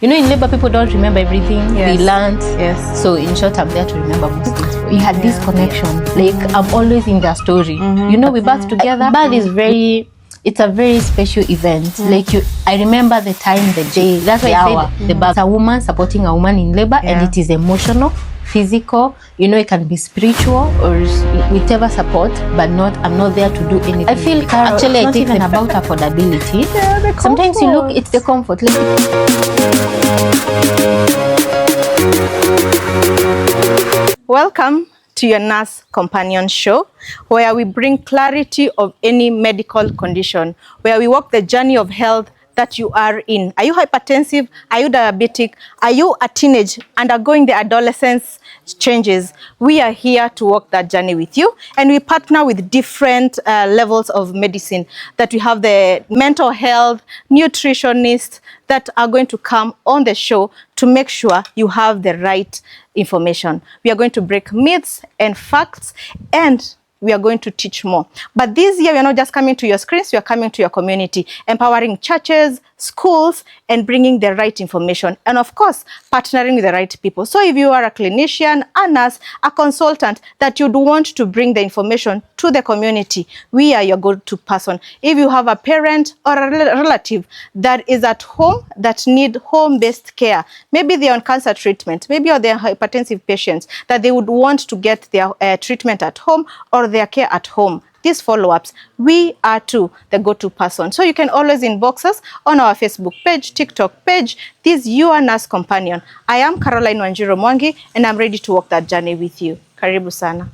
You know, in labor, people don't remember everything they learned. Yes. So in short, I'm there to remember most things. We had this connection. Like, I'm always in their story. You know, we birth together. Birth is it's a very special event. Like, I remember the time, the day, that's why I said the birth. A woman supporting a woman in labor, and it is emotional, physical, you know, it can be spiritual or whichever support, but I'm not there to do anything. I feel actually I think even about affordability. Sometimes you look, it's the comfort. Welcome to your Nurse Companion Show, where we bring clarity of any medical condition, where we walk the journey of health that you are in. Are you hypertensive? Are you diabetic? Are you a teenage undergoing the adolescence changes? We are here to walk that journey with you, and we partner with different levels of medicine. That we have the mental health, nutritionists that are going to come on the show to make sure you have the right information. We are going to break myths and facts, and we are going to teach more. But this year, we are not just coming to your screens, we are coming to your community, empowering churches, schools, and bringing the right information. And of course, partnering with the right people. So if you are a clinician, a nurse, a consultant, that you'd want to bring the information to the community, we are your go-to person. If you have a parent or a relative that is at home that need home-based care, maybe they're on cancer treatment, maybe they're hypertensive patients, that they would want to get their treatment at home or their care at home, these follow-ups, we are too the go-to person. So you can always inbox us on our Facebook page, TikTok page. This Your Nurse Companion. I am Caroline Wanjiru Mwangi, and I'm ready to walk that journey with you. Karibu sana.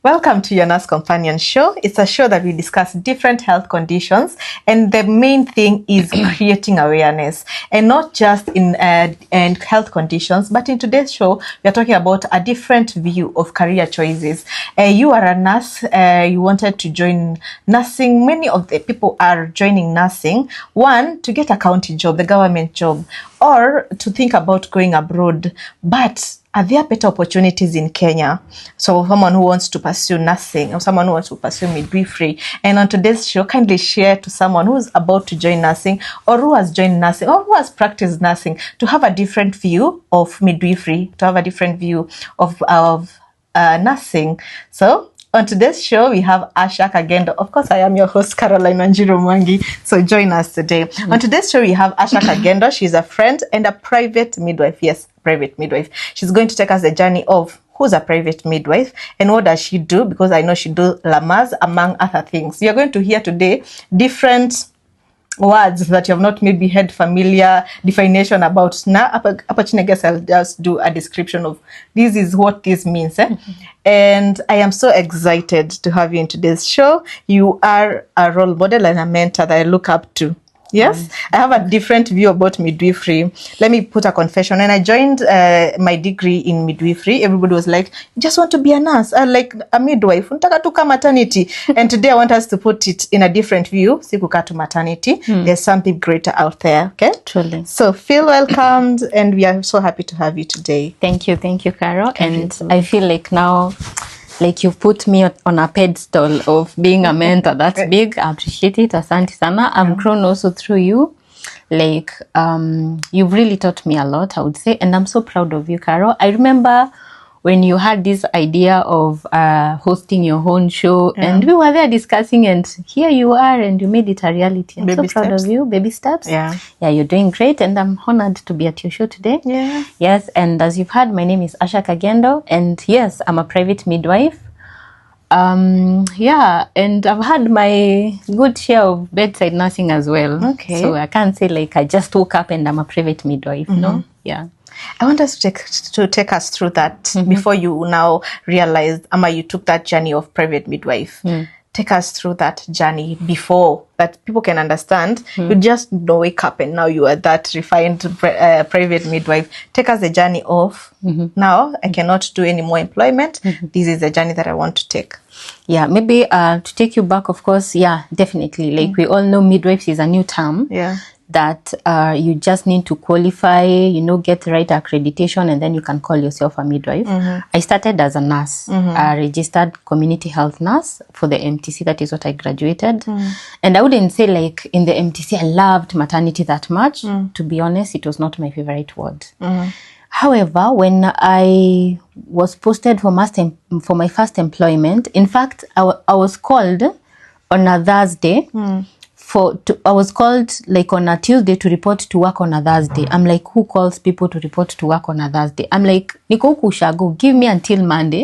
Welcome to your Nurse Companion Show. It's a show that we discuss different health conditions, and the main thing is creating awareness, and not just in health conditions, but in today's show, we are talking about a different view of career choices. You are a nurse, you wanted to join nursing. Many of the people are joining nursing, one, to get a county job, the government job, or to think about going abroad, but are there better opportunities in Kenya? So someone who wants to pursue nursing or someone who wants to pursue midwifery. And on today's show, kindly share to someone who's about to join nursing or who has joined nursing or who has practiced nursing to have a different view of midwifery, to have a different view of nursing. So on today's show, we have Asha Kagendo. Of course, I am your host, Caroline Wanjiru Mwangi. So join us today. On today's show, we have Asha Kagendo. She's a friend and a private midwife. Yes, private midwife. She's going to take us the journey of who's a private midwife and what does she do, because I know she do lamas, among other things. You're going to hear today different words that you have not maybe had familiar definition about. Now, I guess I'll just do a description of this is what this means. And I am so excited to have you in today's show. You are a role model and a mentor that I look up to. Yes, I have a different view about midwifery. Let me put a confession. When I joined my degree in midwifery, everybody was like, you just want to be a nurse, like a midwife, untaka tuka maternity. And today I want us to put it in a different view. Sikuka to maternity. There's something greater out there. Okay? Truly. So feel welcomed, and we are so happy to have you today. Thank you, Carol. And I feel like now, like you've put me on a pedestal of being a mentor. That's big. I appreciate it. Asante sana. I've grown also through you. Like, you've really taught me a lot, I would say. And I'm so proud of you, Carol. I remember when you had this idea of hosting your own show, and we were there discussing, and here you are, and you made it a reality. I'm so proud of you. Baby steps. Yeah, you're doing great, and I'm honored to be at your show today. Yeah. Yes, and as you've heard, my name is Asha Kagendo, and yes, I'm a private midwife. Yeah, and I've had my good share of bedside nursing as well. Okay. So I can't say like I just woke up and I'm a private midwife. No. Yeah. I want us to take us through that before you now realized, you took that journey of private midwife. Take us through that journey before, that people can understand. You just don't wake up and now you are that refined private midwife. Take us the journey of, now I cannot do any more employment. This is the journey that I want to take. Yeah, maybe to take you back, of course, yeah, definitely. Like we all know midwives is a new term. Yeah. that you just need to qualify, you know, get the right accreditation, and then you can call yourself a midwife. I started as a nurse, a registered community health nurse for the MTC. That is what I graduated. And I wouldn't say like in the MTC I loved maternity that much. To be honest, it was not my favorite ward. However, when I was posted for my first employment, in fact, I was called on a Thursday. I was called like on a Tuesday to report to work on a Thursday. I'm like, who calls people to report to work on a Thursday? I'm like, Niko Kushago, give me until Monday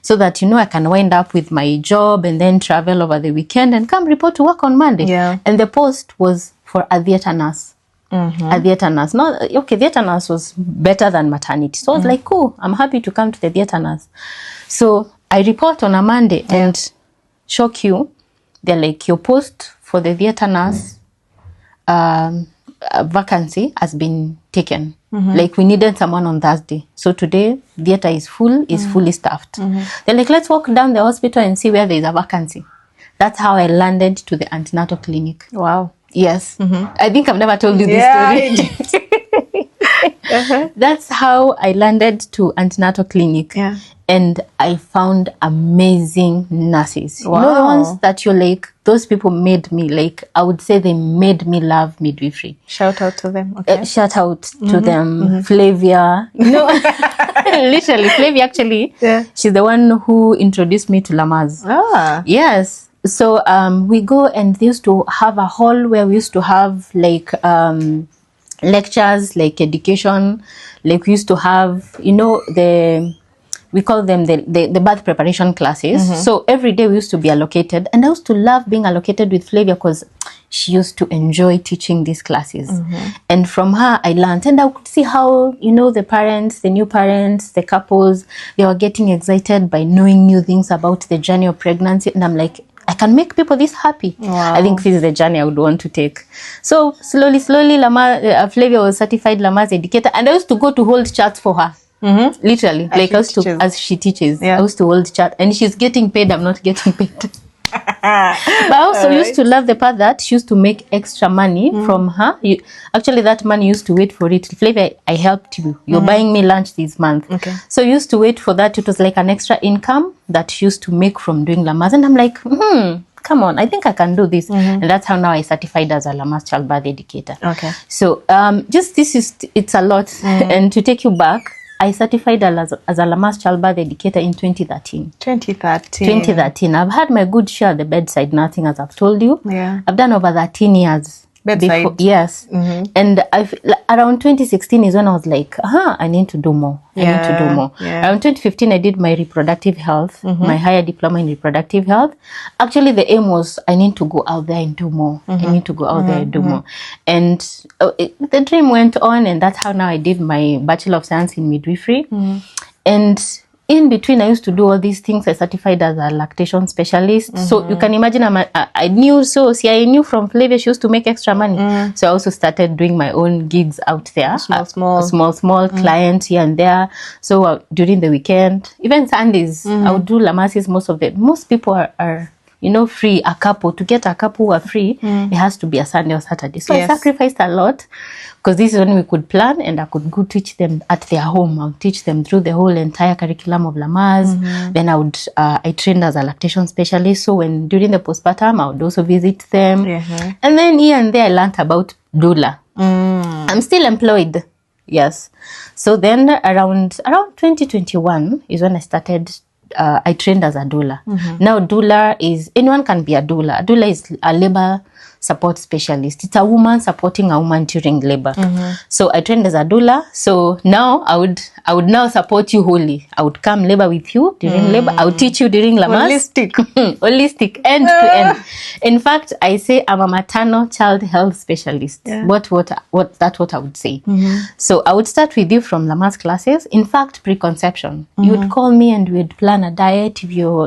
so that, you know, I can wind up with my job and then travel over the weekend and come report to work on Monday. Yeah. And the post was for a theatre nurse. A theatre nurse. No, okay, theatre nurse was better than maternity. So I was like, cool, I'm happy to come to the theatre nurse. So I report on a Monday and shock you. They're like, your post for the theatre nurse vacancy has been taken. Like we needed someone on Thursday. So today, theatre is fully staffed. They're like, let's walk down the hospital and see where there is a vacancy. That's how I landed to the antenatal clinic. Wow. Yes. I think I've never told you this story. That's how I landed to antenatal clinic. Yeah. And I found amazing nurses. Wow. You know the ones that you're like, those people made me, like, I would say they made me love midwifery. Shout out to them. Okay. Shout out to them. Flavia. No, literally, Flavia actually, she's the one who introduced me to Lamaze. Ah. Yes. So we go, and they used to have a hall where we used to have like lectures, like education, like we used to have, you know, we call them the birth preparation classes. So every day we used to be allocated, and I used to love being allocated with Flavia because she used to enjoy teaching these classes. And from her I learned, and I could see how, you know, the parents, the new parents, the couples, they were getting excited by knowing new things about the journey of pregnancy. And I'm like, I can make people this happy. Wow. I think this is the journey I would want to take. So slowly, Flavia was certified Lamaze educator, and I used to go to hold chats for her. Literally, like as she teaches. I used to hold chat, and she's getting paid. I'm not getting paid. But I also used to love the part that she used to make extra money from her. Actually, that money used to wait for it. Flavia, I helped you. You're buying me lunch this month. Okay. So you used to wait for that. It was like an extra income that she used to make from doing Lamaze. And I'm like, come on, I think I can do this. And that's how now I certified as a Lamaze childbirth educator. Okay. So it's a lot. And to take you back, I certified as a Lamaze childbirth educator in 2013. 2013. I've had my good share at the bedside nursing, as I've told you. Yeah. I've done over 13 years. Bedside? Before, yes. And around 2016 is when I was like, I need to do more. I need to do more. Yeah. Around 2015, I did my reproductive health, my higher diploma in reproductive health. Actually, the aim was I need to go out there and do more. I need to go out there and do more. And the dream went on, and that's how now I did my Bachelor of Science in Midwifery. And in between, I used to do all these things. I certified as a lactation specialist. So you can imagine, I knew from Flavia, she used to make extra money. So I also started doing my own gigs out there. Small clients here and there. So during the weekend, even Sundays, I would do Lamases. Most people are you know, free, a couple. To get a couple who are free, it has to be a Sunday or Saturday. So I sacrificed a lot, because this is when we could plan, and I could go teach them at their home. I would teach them through the whole entire curriculum of Lamaze. Then I trained as a lactation specialist. So during the postpartum, I would also visit them. And then here and there, I learned about doula. I'm still employed. Yes. So then around 2021 is when I started. I trained as a doula. Now, doula is, anyone can be a doula. A doula is a labor support specialist. It's a woman supporting a woman during labor. So I trained as a doula. So now I would now support you wholly. I would come labor with you during labor. I would teach you during Lamaze. Holistic, end to end. In fact, I say I'm a maternal child health specialist. That's what I would say. So I would start with you from Lamaze classes. In fact, preconception. You would call me and we'd plan a diet. If you're,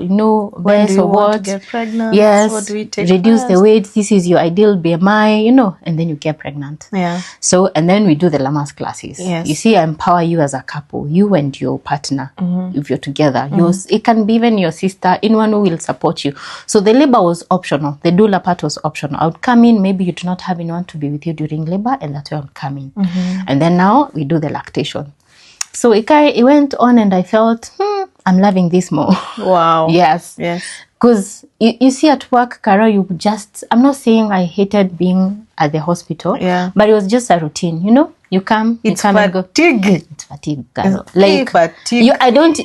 best or what. To get pregnant? Yes. What do we take reduce first? The weight. This is your ideal BMI, and then you get pregnant. Yeah. So, and then we do the Lamaze classes. Yes. You see, I empower you as a couple, you and your partner, if you're together. It can be even your sister, anyone who will support you. So the labor was optional. The doula part was optional. I would come in, maybe you do not have anyone to be with you during labor, and that's where I would come in. And then now we do the lactation. So it went on, and I felt, I'm loving this more. Wow. Yes. Because you see at work, Kara, I'm not saying I hated being at the hospital, but it was just a routine, You come, it's you come fatigue. And go. It's fatigue, Kara. Like, fatigue.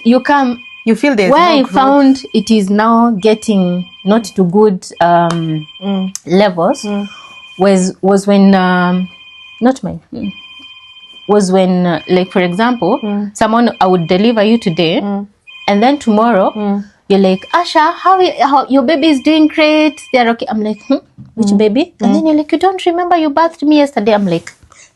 You come. You feel there's where no I found it is now getting not to good levels was when, was when, like, for example, someone, I would deliver you today, and then tomorrow, you're like, Asha, how your baby is doing great. They're okay. I'm like, which baby? And then you're like, you don't remember you birthed me yesterday. I'm like,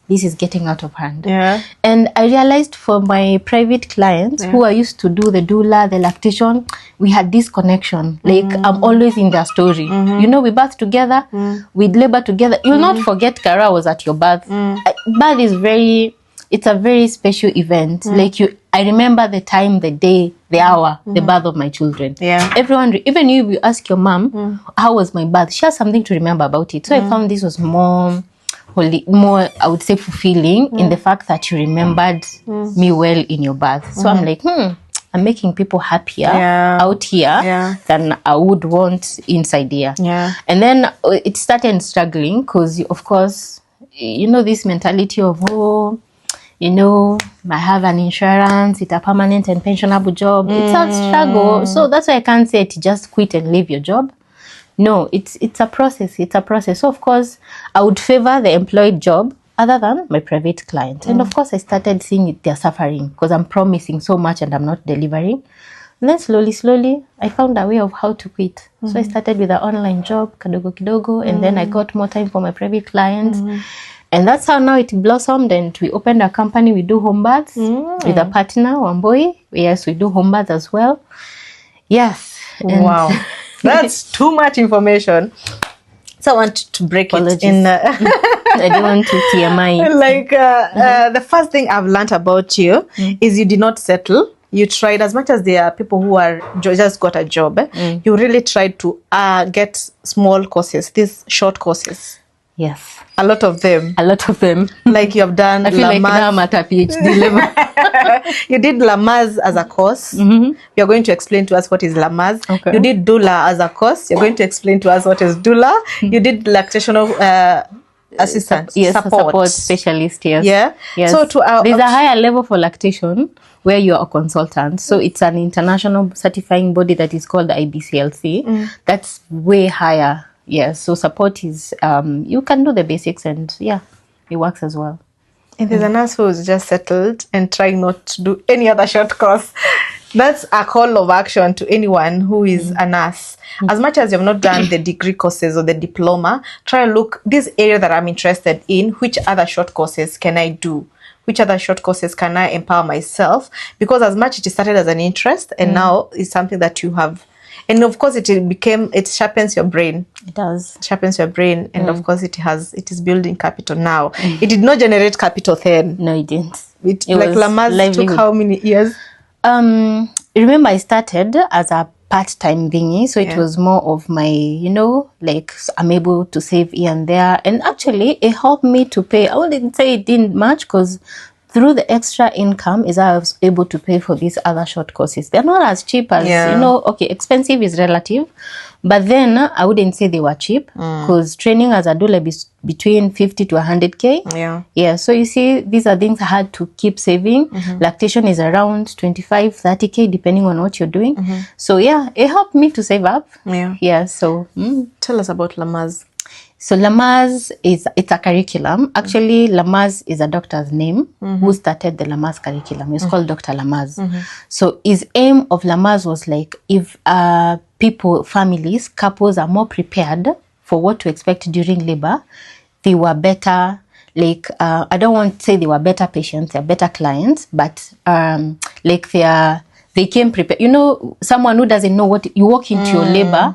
this is getting out of hand. Yeah. And I realized for my private clients who I used to do the doula, the lactation, we had this connection. Like, I'm always in their story. We birth together, we labor together. You'll not forget Kara was at your birth. Birth is it's a very special event. Like, I remember the time, the day, the hour, the birth of my children. Yeah. Everyone, even if you ask your mom, how was my birth? She has something to remember about it. So I found this was more, I would say, fulfilling in the fact that you remembered me well in your birth. So I'm like, I'm making people happier out here than I would want inside here. Yeah. And then it started struggling because, of course, this mentality of, I have an insurance, it's a permanent and pensionable job. It's a struggle. So that's why I can't say to just quit and leave your job. No, it's a process. It's a process. So, of course, I would favor the employed job other than my private client. And, of course, I started seeing they're suffering because I'm promising so much and I'm not delivering. And then slowly, I found a way of how to quit. So I started with an online job, kidogo, and then I got more time for my private clients. And that's how now it blossomed, and we opened a company. We do home baths with a partner, Wamboi. Yes, we do home baths as well. Yes. Wow. That's too much information. So I want to break it in. I don't want to TMI. Like, the first thing I've learned about you is you did not settle. You tried, as much as there are people who are just got a job, you really tried to get small courses, these short courses. Yes. A lot of them. Like you have done I feel like now I'm at a PhD level. You did Lamaze as a course. You're going to explain to us what is Lamaze. Okay. You did doula as a course. You're going to explain to us what is doula. You did lactational assistant. Support specialist. Yes. Yeah. Yes. So there's a higher level for lactation where you're a consultant. So it's an international certifying body that is called the IBCLC. That's way higher. Yes, so support is, you can do the basics and it works as well. And there's a nurse who's just settled and trying not to do any other short course. That's a call of action to anyone who is a nurse. As much as you've not done the degree courses or the diploma, try and look, this area that I'm interested in, which other short courses can I do? Which other short courses can I empower myself? Because as much as it started as an interest and now it's something that you have. And of course, it sharpens your brain. It does. It sharpens your brain. And of course, it is building capital now. It did not generate capital then. No, it didn't. Like Lamaze took how many years? Remember, I started as a part-time thingy. So it was more of my, like I'm able to save here and there. And actually, it helped me to pay. I wouldn't say it didn't much because through the extra income is I was able to pay for these other short courses. They're not as cheap as, okay, expensive is relative, but then I wouldn't say they were cheap because training as a doula is between 50 to 100K. Yeah. So you see, these are things I had to keep saving. Lactation is around 25, 30K depending on what you're doing. So it helped me to save up. Yeah. So tell us about Lamaze. So Lamaze it's a curriculum. Actually, Lamaze is a doctor's name who started the Lamaze curriculum. It's called Dr. Lamaze. So his aim of Lamaze was like, if people, families, couples are more prepared for what to expect during labor, they were better, like, I don't want to say they were better patients, they're better clients, but like they came prepared. Someone who doesn't know what, you walk into your labor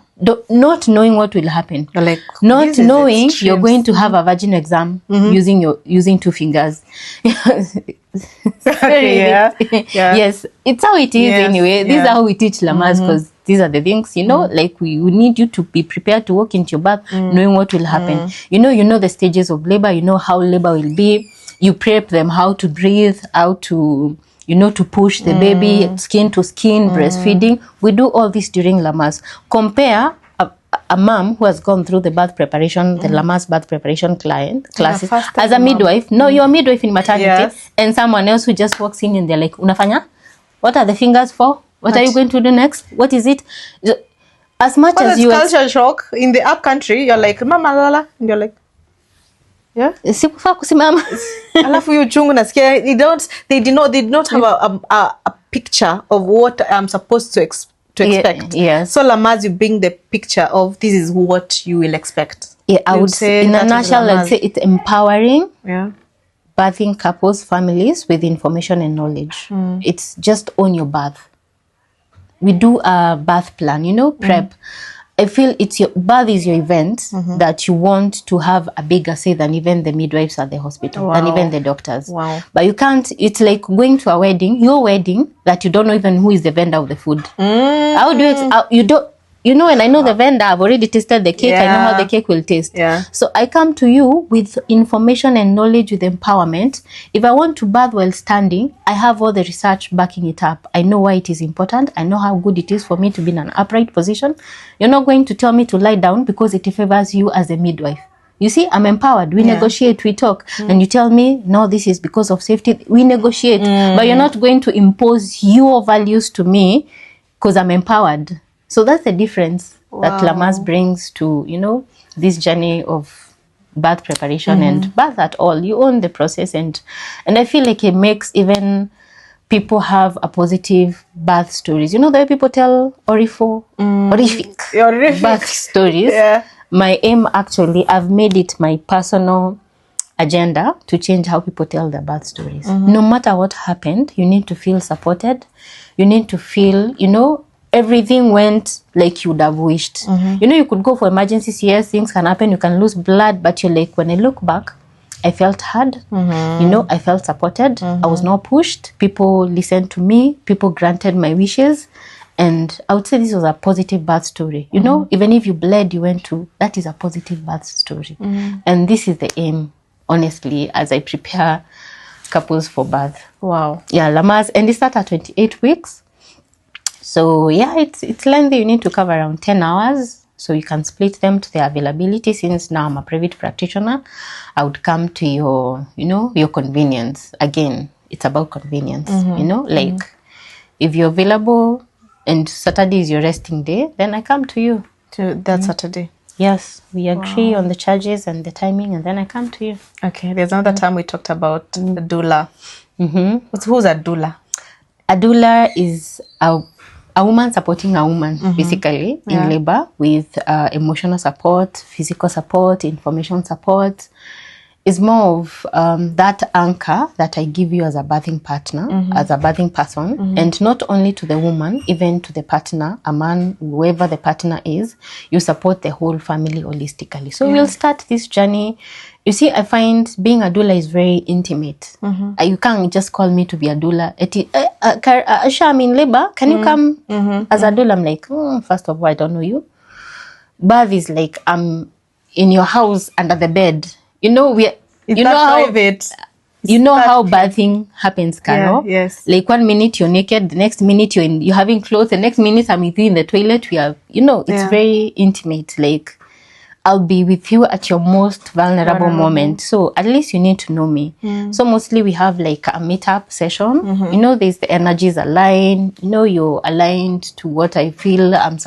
not knowing what will happen, Like, not knowing extreme. you're going to have a vaginal exam using 2 fingers. Yeah. Yes, it's how it is anyway. This is how we teach Lamas, because these are the things, like we need you to be prepared to walk into your birth knowing what will happen. You know the stages of labor, you know how labor will be. You prep them how to breathe, how to, to push the baby, skin to skin, breastfeeding. We do all this during Lamas. Compare a mom who has gone through the birth preparation, the Lamas birth preparation classes, as a midwife. No, you're a midwife in maternity, and someone else who just walks in and they're like, unafanya? What are the fingers for? What are you going to do next? What is it? As much as you... culture shock. In the up country, you're like, Mama Lala, and you're like, yeah. Alafu yu chungu nasikia, they did not have a picture of what I'm supposed to expect. Yes. So Lamas, you bring the picture of this is what you will expect. Yeah, I would say in a nutshell, I'd say it's empowering. Yeah. Birthing couples, families with information and knowledge. It's just on your birth. We do a birth plan, prep. I feel your birth is your event that you want to have a bigger say than even the midwives at the hospital, than even the doctors. Wow. But you can't, it's like going to a wedding, your wedding, that you don't know even who is the vendor of the food. How do you don't, and I know the vendor, I've already tasted the cake, I know how the cake will taste. Yeah. So I come to you with information and knowledge, with empowerment. If I want to birth while standing, I have all the research backing it up. I know why it is important. I know how good it is for me to be in an upright position. You're not going to tell me to lie down because it favors you as a midwife. You see, I'm empowered. We negotiate, we talk. And you tell me, no, this is because of safety. We negotiate. But you're not going to impose your values to me because I'm empowered. So that's the difference that Lamas brings to, this journey of birth preparation and birth at all. You own the process, and I feel like it makes even people have a positive birth stories. The way people tell horrific birth stories. Yeah. My aim, actually, I've made it my personal agenda to change how people tell their birth stories. No matter what happened, you need to feel supported. You need to feel, everything went like you would have wished. You could go for emergencies, yes, things can happen, you can lose blood, but you're like, when I look back, I felt heard, I felt supported, I was not pushed, people listened to me, people granted my wishes, and I would say this was a positive birth story. Even if you bled, you went to, that is a positive birth story. And this is the aim, honestly, as I prepare couples for birth. Wow. Yeah, Lamas, and they start at 28 weeks. So yeah, it's lengthy. You need to cover around 10 hours. So you can split them to their availability. Since now I'm a private practitioner, I would come to your, your convenience. Again, it's about convenience, like if you're available and Saturday is your resting day, then I come to you. To that Saturday? Yes, we agree on the charges and the timing, and then I come to you. Okay, there's another time we talked about the doula. Who's a doula? A doula is a woman supporting a woman, basically, in labor, with emotional support, physical support, information support. It's more of that anchor that I give you as a birthing partner, as a birthing person, and not only to the woman, even to the partner, a man, whoever the partner is, you support the whole family holistically. So we'll start this journey. You see, I find being a doula is very intimate. You can't just call me to be a doula. Asha, I'm in labor. Can you come as a doula? I'm like, first of all, I don't know you. Birth is like, I'm in your house under the bed. Private. How birthing happens, Carol. Yeah, yes. Like 1 minute you're naked, the next minute you're having clothes, the next minute I'm with you in the toilet. We have, it's very intimate. Like, I'll be with you at your most vulnerable moment. So at least you need to know me. So mostly we have like a meetup session. There's the energies aligned. You're aligned to what I feel I'm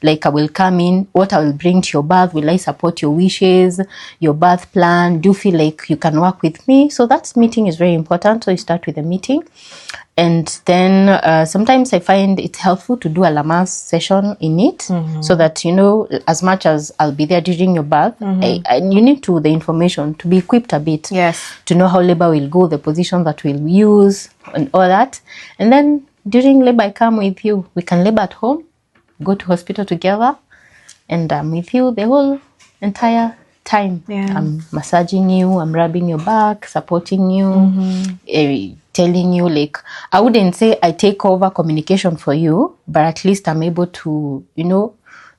like I will come in, what I will bring to your birth. Will I support your wishes, your birth plan? Do you feel like you can work with me? So that meeting is very important. So you start with a meeting. And then sometimes I find it helpful to do a Lamas session in it, so that, as much as I'll be there during your birth, you need the information to be equipped a bit. Yes. To know how labor will go, the position that we'll use, and all that. And then during labor, I come with you. We can labor at home, go to hospital together, and I'm with you the whole entire time. I'm massaging you, I'm rubbing your back, supporting you, telling you, like, I wouldn't say I take over communication for you, but at least I'm able to,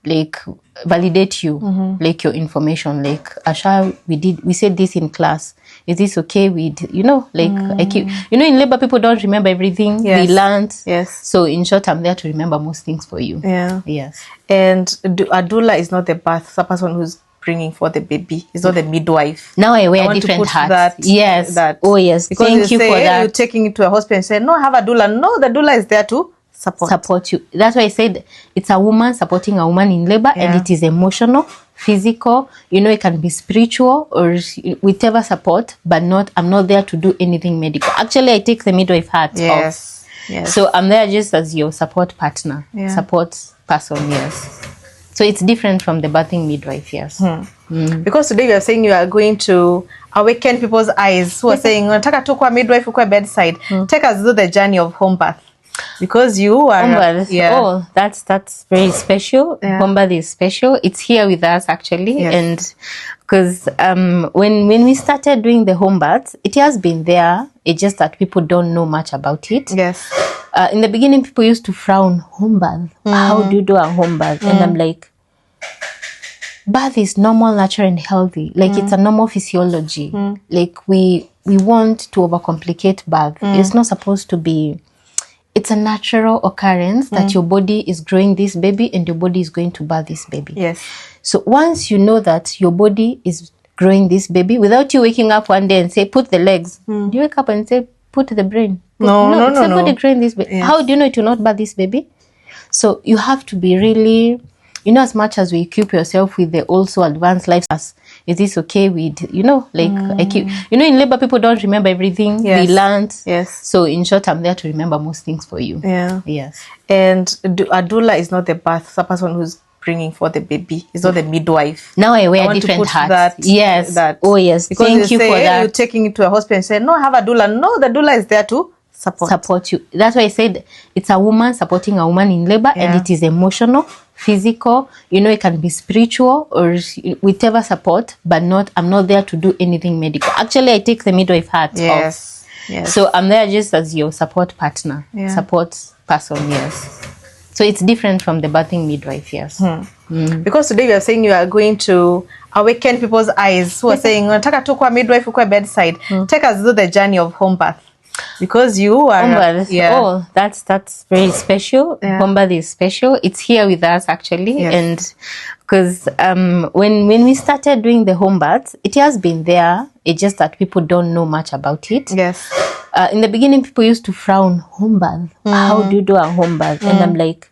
like, validate you, like your information, like, Asha, we said this in class. Is this okay? I keep, in labor, people don't remember everything we learned. Yes. So in short, I'm there to remember most things for you. Yeah. Yes. And a doula is not the birth, a person who's bringing for the baby. It's not the midwife. Now I wear different hats. Yes. Oh, yes. Because Thank you for that. You're taking it to a hospital and say, no, I have a doula. No, the doula is there to support you. That's why I said it's a woman supporting a woman in labor, and it is emotional, physical, it can be spiritual or whichever support, but I'm not there to do anything medical. Actually, I take the midwife hat off. Yes. So I'm there just as your support partner, support person, yes. So it's different from the birthing midwife, yes. Because today you are saying you are going to awaken people's eyes who are saying, "Nataka tu kwa midwife kwa bedside." Take us through the journey of home birth. Because you are home birth. Oh, that's very special. Home birth is special. It's here with us actually, and because when we started doing the home birth, it has been there. It's just that people don't know much about it. Yes. In the beginning, people used to frown, home birth. How do you do a home birth? And I'm like, birth is normal, natural, and healthy. Like it's a normal physiology. Like we want to overcomplicate birth. It's not supposed to be. It's a natural occurrence that your body is growing this baby and your body is going to birth this baby. Yes. So once you know that your body is growing this baby, without you waking up one day and say, put the legs, do you wake up and say, put the brain? No. It's body growing this baby. Yes. How do you know it will not birth this baby? So you have to be really, as much as we equip yourself with the also advanced life, is this okay with, I keep, in labor, people don't remember everything we learned. Yes. So in short, I'm there to remember most things for you. Yeah. Yes. And a doula is not the birth, a person who's bringing for the baby. It's not the midwife. Now I wear different hats. Yes. Oh, yes. Because Thank you for that. You're taking it to a hospital and say, no, I have a doula. No, the doula is there to support you. That's why I said it's a woman supporting a woman in labor, and it is emotional, physical, it can be spiritual or whichever support, but I'm not there to do anything medical. Actually, I take the midwife hat off. Yes. So I'm there just as your support partner, support person, yes. So it's different from the birthing midwife, yes. Because today you are saying you are going to awaken people's eyes who are saying, "Nataka tu kwa midwife kwa bedside." Take us through the journey of home birth. Because you are home birth. Oh, that's very special. Home birth is special. It's here with us actually, and because when we started doing the home birth, it has been there. It's just that people don't know much about it. Yes. In the beginning, people used to frown, home birth. How do you do a home birth? And I'm like,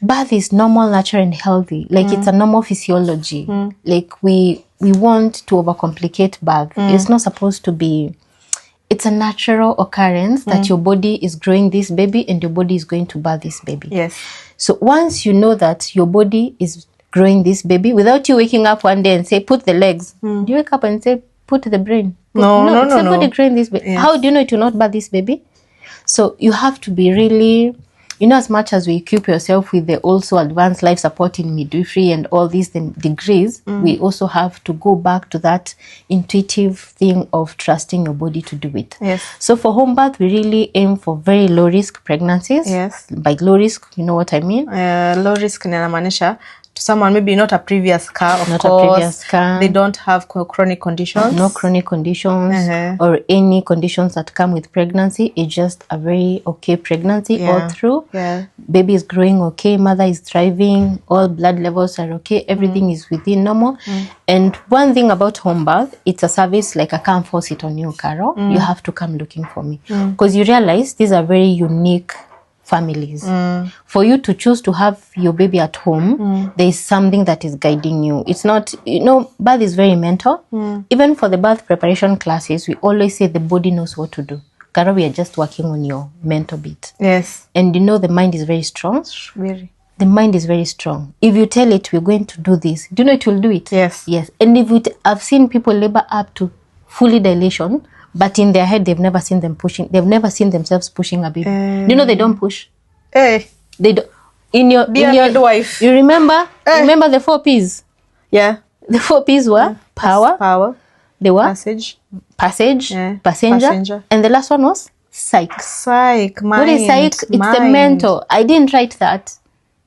birth is normal, natural, and healthy. Like it's a normal physiology. Like we want to overcomplicate birth. It's not supposed to be. It's a natural occurrence that your body is growing this baby and your body is going to birth this baby. Yes. So once you know that your body is growing this baby, without you waking up one day and say, put the legs, do you wake up and say, put the brain? No. It's body growing this baby. Yes. How do you know it will not birth this baby? So you have to be really, as much as we equip yourself with the also advanced life support in midwifery and all these degrees, we also have to go back to that intuitive thing of trusting your body to do it. Yes. So for home birth, we really aim for very low risk pregnancies. Yes. By low risk, you know what I mean? Low risk inamaanisha to someone maybe not a previous car, of not course. A previous car. They don't have chronic conditions. No chronic conditions or any conditions that come with pregnancy. It's just a very okay pregnancy all through. Yeah. Baby is growing okay, mother is thriving, all blood levels are okay, everything is within normal. And one thing about home birth, it's a service like I can't force it on you, Carol. You have to come looking for me. Because you realize these are very unique families. For you to choose to have your baby at home, there is something that is guiding you. It's not, birth is very mental. Even for the birth preparation classes, we always say the body knows what to do. Kara, we are just working on your mental bit. Yes. And the mind is very strong. Very. The mind is very strong. If you tell it, we're going to do this, do you know it will do it? Yes. Yes. And I've seen people labor up to fully dilation, but in their head, they've never seen them pushing. They've never seen themselves pushing a baby. Do you know they don't push? Hey. They don't. in your midwife. You remember the 4 P's? Yeah. The 4 P's were power. They were passage, passenger, and the last one was psych. Psych, mind. What is psych? It's the mental. I didn't write that.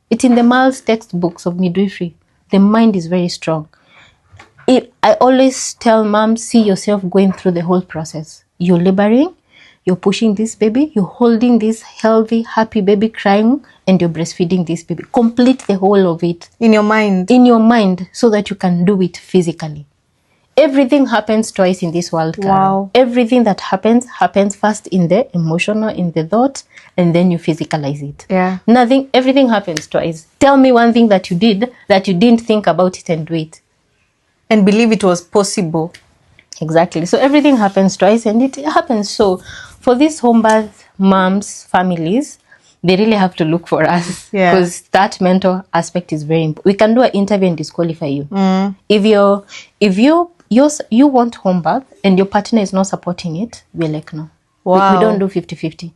It's in the Miles textbooks of midwifery. The mind is very strong. I always tell moms, see yourself going through the whole process. You're laboring, you're pushing this baby, you're holding this healthy, happy baby crying, and you're breastfeeding this baby. Complete the whole of it. In your mind. In your mind, so that you can do it physically. Everything happens twice in this world, Carol. Wow. Everything that happens first in the emotional, in the thought, and then you physicalize it. Yeah. Everything happens twice. Tell me one thing that you did that you didn't think about it and do it. And believe it was possible. Exactly. So everything happens twice, and it happens. So for these home birth moms, families, they really have to look for us, because that mental aspect is very important. We can do an interview and disqualify you. If you want home birth and your partner is not supporting it, we're like, no. Wow. We don't do 50-50.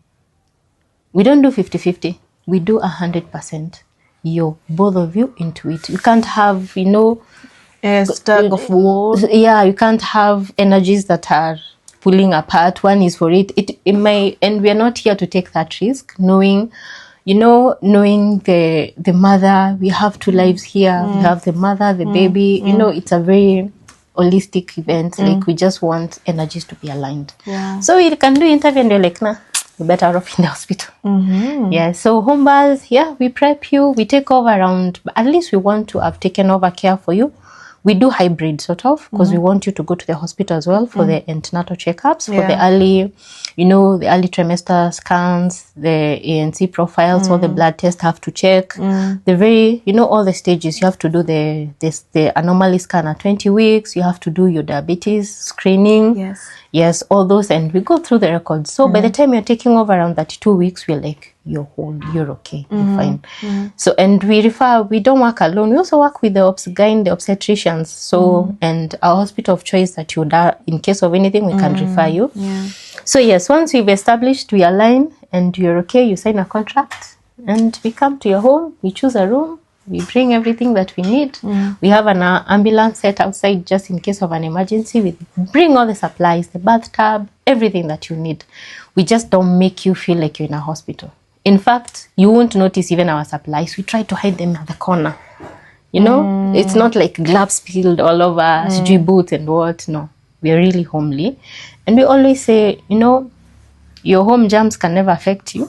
We don't do 50-50. We do 100%. Both of you into it. You can't have, a tug of war. Yeah, you can't have energies that are pulling apart. One is for it. And we are not here to take that risk, knowing the mother. We have 2 lives here. We have the mother, the baby. It's a very holistic event. Like, we just want energies to be aligned. Yeah. So we can do interview and you're like, nah, you're better off in the hospital. Yeah. So home birth, we prep you. We take over around, at least we want to have taken over care for you. We do hybrid sort of, because we want you to go to the hospital as well for the antenatal checkups, for the early, the early trimester scans, the ANC profiles, all the blood tests have to check. The very, all the stages. You have to do the anomaly scan at 20 weeks. You have to do your diabetes screening. Yes, all those, and we go through the records. So by the time you're taking over around 32 weeks, we're like, you're whole, you're okay, you're fine. So, and we don't work alone. We also work with the OBS-GYN, the obstetricians. So, and our hospital of choice that you are, in case of anything, we can refer you. So yes, once we've established, we align and you're okay, you sign a contract and we come to your home, we choose a room, we bring everything that we need. We have an ambulance set outside just in case of an emergency. We bring all the supplies, the bathtub, everything that you need. We just don't make you feel like you're in a hospital. In fact, you won't notice even our supplies. We try to hide them at the corner. It's not like gloves spilled all over, boots and what. No, we're really homely. And we always say, your home germs can never affect you.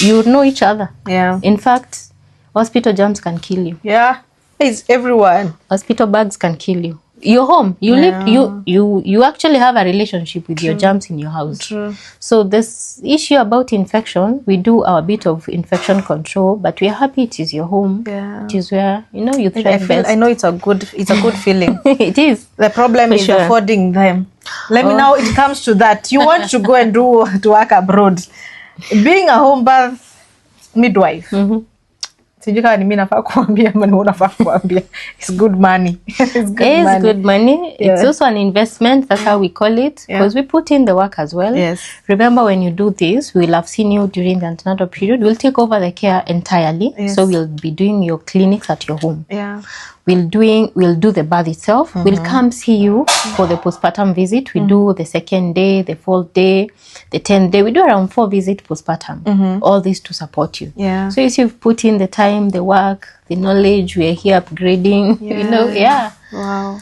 You know each other. Yeah. In fact, hospital germs can kill you. Yeah. It's everyone. Hospital bugs can kill you. Your home, you actually have a relationship with your germs in your house. True. So this issue about infection, we do our bit of infection control, but we are happy it is your home. Yeah. It is where you thrive best. I know it's a good feeling. It is. The problem is affording them. Let me now. It comes to that. You want to go and to work abroad. Being a home birth midwife. Sijui kama ni mimi nafaa kuambia ama ni unafaa kuambia. It's good money. It's good money. It's also an investment. That's how we call it, because we put in the work as well. Yes. Remember, when you do this, we'll have seen you during the antenatal period. We'll take over the care entirely. Yes. So we'll be doing your clinics at your home. Yeah. We'll do the birth itself. We'll come see you for the postpartum visit. We do the 2nd day, the 4th day, the 10th day. We do around 4 visits postpartum. All this to support you. Yeah. So you've put in the time, the work, the knowledge. We're here upgrading. Wow.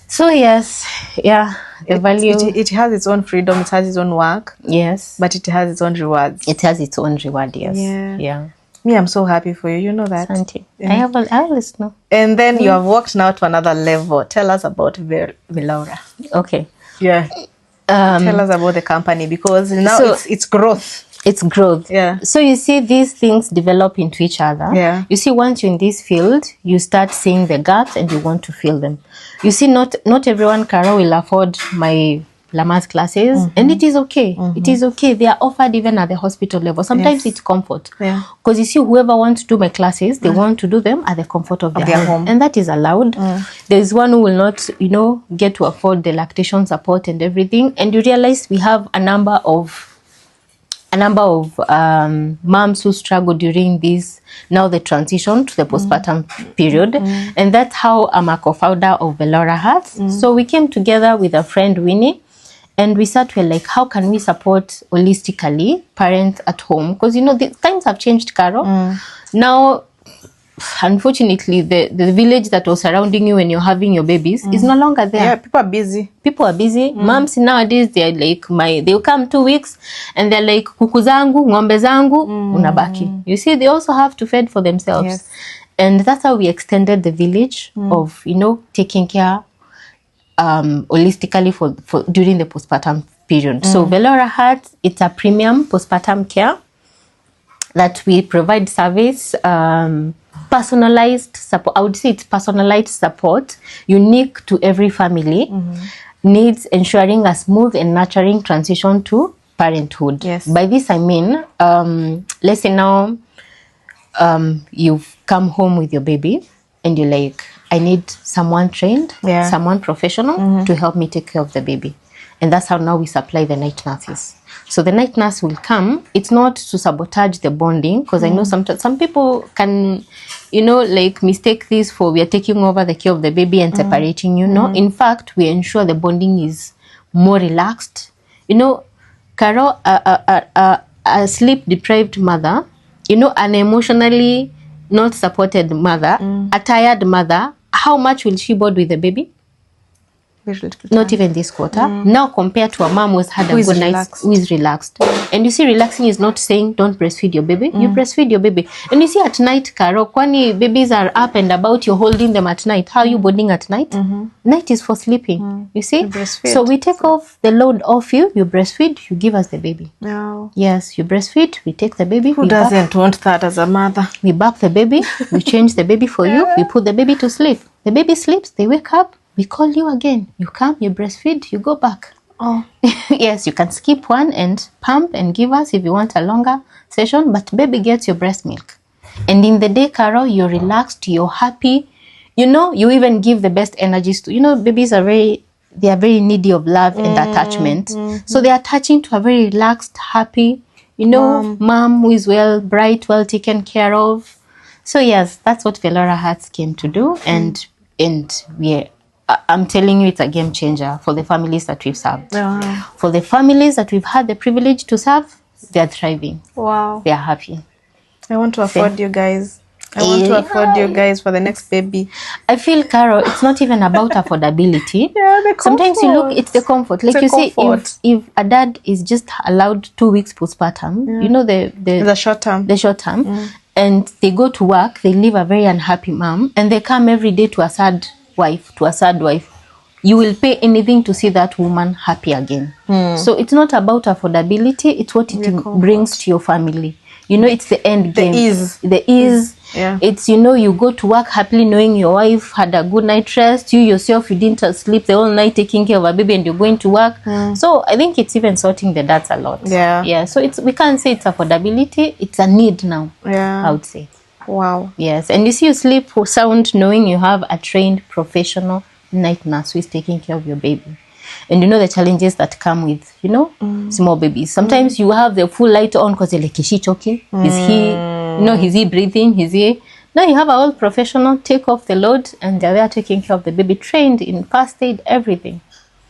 So yes, the value. It has its own freedom. It has its own work. Yes. But it has its own rewards. It has its own reward. Yes. Yeah. Me, I'm so happy for you. You know that. Santi. I always know. And then you have walked now to another level. Tell us about Velaura. Okay. Yeah. Tell us about the company, because now it's growth. It's growth. Yeah. So you see these things develop into each other. Yeah. You see, once you're in this field, you start seeing the gaps and you want to fill them. You see, not everyone, Cara, will afford my Lamaze classes, and it is okay. It is okay. They are offered even at the hospital level. Sometimes it's comfort. Yeah. Because you see, whoever wants to do my classes, they want to do them at the comfort of their home. And that is allowed. There's one who will not, get to afford the lactation support and everything. And you realize we have a number of a number of moms who struggle during this, now the transition to the postpartum period. And that's how I'm a co-founder of Velora Hearts. So we came together with a friend, Winnie, and we sat, we're like, how can we support holistically parents at home? Because, you know, the times have changed, Caro. Now, unfortunately, the village that was surrounding you when you're having your babies is no longer there. Yeah, people are busy. People are busy. Moms nowadays, they're like, they'll come 2 weeks and they're like, kuku zangu, ng'ombe zangu, unabaki. You see, they also have to fend for themselves. Yes. And that's how we extended the village of, you know, taking care holistically for during the postpartum period. So Velora Hearts, it's a premium postpartum care that we provide service, personalized support. I would say it's personalized support, unique to every family, needs ensuring a smooth and nurturing transition to parenthood. Yes. By this I mean, let's say now you've come home with your baby and you're like, I need someone trained, someone professional to help me take care of the baby. And that's how now we supply the night nurses. So the night nurse will come. It's not to sabotage the bonding, because I know some people can, you know, like mistake this for we are taking over the care of the baby and separating you. No, in fact, we ensure the bonding is more relaxed. You know, Carol, a sleep-deprived mother, you know, an emotionally not supported mother, a tired mother, how much will she bond with the baby? Not even this quarter. Now compared to a mom who's had a good night, who is relaxed. And you see, relaxing is not saying don't breastfeed your baby. You breastfeed your baby. And you see at night, Karo, kwani babies are up and about, you're holding them at night. How are you bonding at night? Night is for sleeping. You see? So we take off the load off you. You breastfeed, you give us the baby. No. Yes, you breastfeed, we take the baby. Who doesn't want that as a mother? We back the baby, we change the baby for you, we put the baby to sleep. The baby sleeps, they wake up. We call you again. You come, you breastfeed, you go back. Oh. Yes, you can skip one and pump and give us if you want a longer session, but baby gets your breast milk. And in the day, Carol, you're relaxed, you're happy. You know, you even give the best energies to, you know, babies are very needy of love and attachment. So they're attaching to a very relaxed, happy, you know, mom who is well, bright, well taken care of. So yes, that's what Velora Hearts came to do. And I'm telling you, it's a game changer for the families that we've served. For the families that we've had the privilege to serve, they're thriving. Wow. They're happy. I want to afford you guys. I want to afford you guys for the next baby. I feel, Carol, it's not even about affordability. The comfort. Sometimes you look, it's the comfort. Like it's you see, if a dad is just allowed 2 weeks postpartum, you know, the short term. The short term. And they go to work, they leave a very unhappy mom, and they come every day to a sad wife, you will pay anything to see that woman happy again. So it's not about affordability, it's what it brings to your family. You know, it's the end game. The ease. Yeah. It's, you know, you go to work happily knowing your wife had a good night rest. You yourself, you didn't sleep the whole night taking care of a baby and you're going to work. So I think it's even sorting the dads a lot. Yeah. So we can't say it's affordability. It's a need now. I would say. Wow. Yes. And you see, you sleep sound knowing you have a trained professional night nurse who is taking care of your baby. And you know the challenges that come with, you know, small babies. Sometimes you have the full light on because you're like, is she choking? Is he, you know, is he breathing? Is he? Now you have a whole professional take off the load and they're there taking care of the baby, trained in first aid, everything.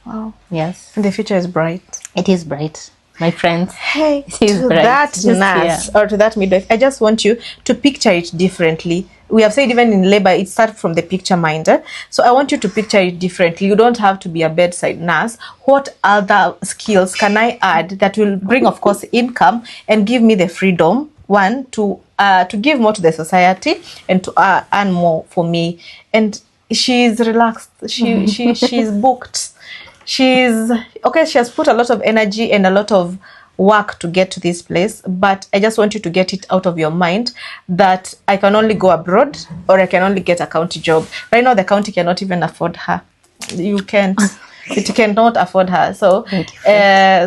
Wow. Yes. The future is bright. It is bright, my friends. Hey, to bright. That nurse or to that midwife, I just want you to picture it differently. We have said even in labor, it starts from the picture mind. So I want you to picture it differently. You don't have to be a bedside nurse. What other skills can I add that will bring, of course, income and give me the freedom, one, to give more to the society and to earn more for me? And she's relaxed. She's booked. She's okay. She has put a lot of energy and a lot of work to get to this place, but I just want you to get it out of your mind that I can only go abroad or I can only get a county job. Right now the county cannot even afford her. You can't. It cannot afford her. So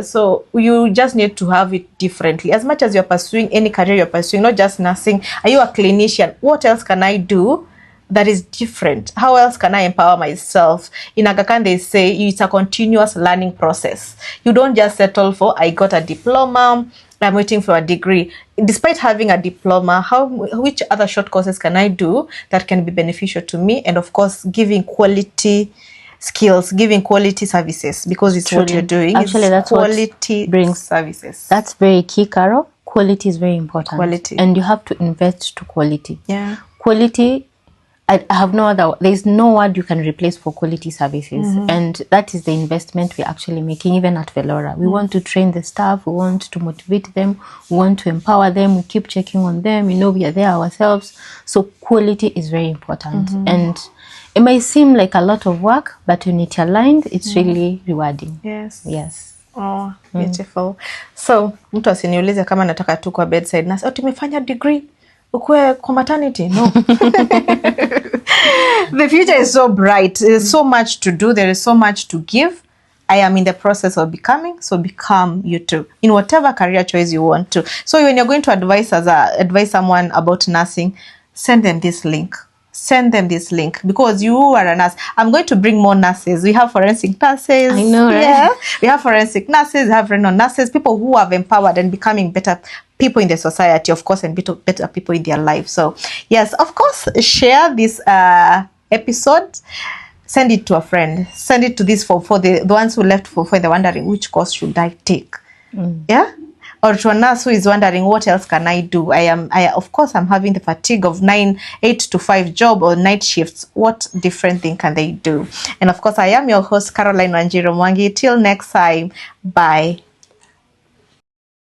so you just need to have it differently. As much as you're pursuing any career you're pursuing, not just nursing, are you a clinician? What else can I do that is different. How else can I empower myself? In Aga Khan, they say it's a continuous learning process. You don't just settle for, I got a diploma, I'm waiting for a degree. Despite having a diploma, which other short courses can I do that can be beneficial to me? And of course, giving quality skills, giving quality services, because it's what you're doing. Actually, that's quality what brings services. That's very key, Carol. Quality is very important. Quality. And you have to invest to quality. Yeah. Quality, I have no other, there's no word you can replace for quality services. And that is the investment we're actually making, even at Velora. We want to train the staff, we want to motivate them, we want to empower them, we keep checking on them, we are there ourselves. So quality is very important. And it may seem like a lot of work, but when it's aligned, it's really rewarding. Yes. Oh, beautiful. So, mtu asiniulize kama nataka tu kwa bedside nurse, tumefanya degree ukue kwa maternity. No. The future is so bright. There's so much to do. There is so much to give. I am in the process of becoming, so become you too, in whatever career choice you want to. So when you're going to advise someone about nursing, send them this link. Send them this link, because you are a nurse. I'm going to bring more nurses. We have forensic nurses. I know, right? Yeah. We have forensic nurses, we have renowned nurses, people who have empowered and becoming better people in the society, of course, and better people in their life. So, yes, of course, share this episode. Send it to a friend. Send it to this for the ones who left for they're wondering, which course should I take? Yeah? Or to a nurse who is wondering, what else can I do? Of course, I'm having the fatigue of 8 to 5 job or night shifts. What different thing can they do? And of course, I am your host, Caroline Wanjiru Mwangi. Till next time, bye.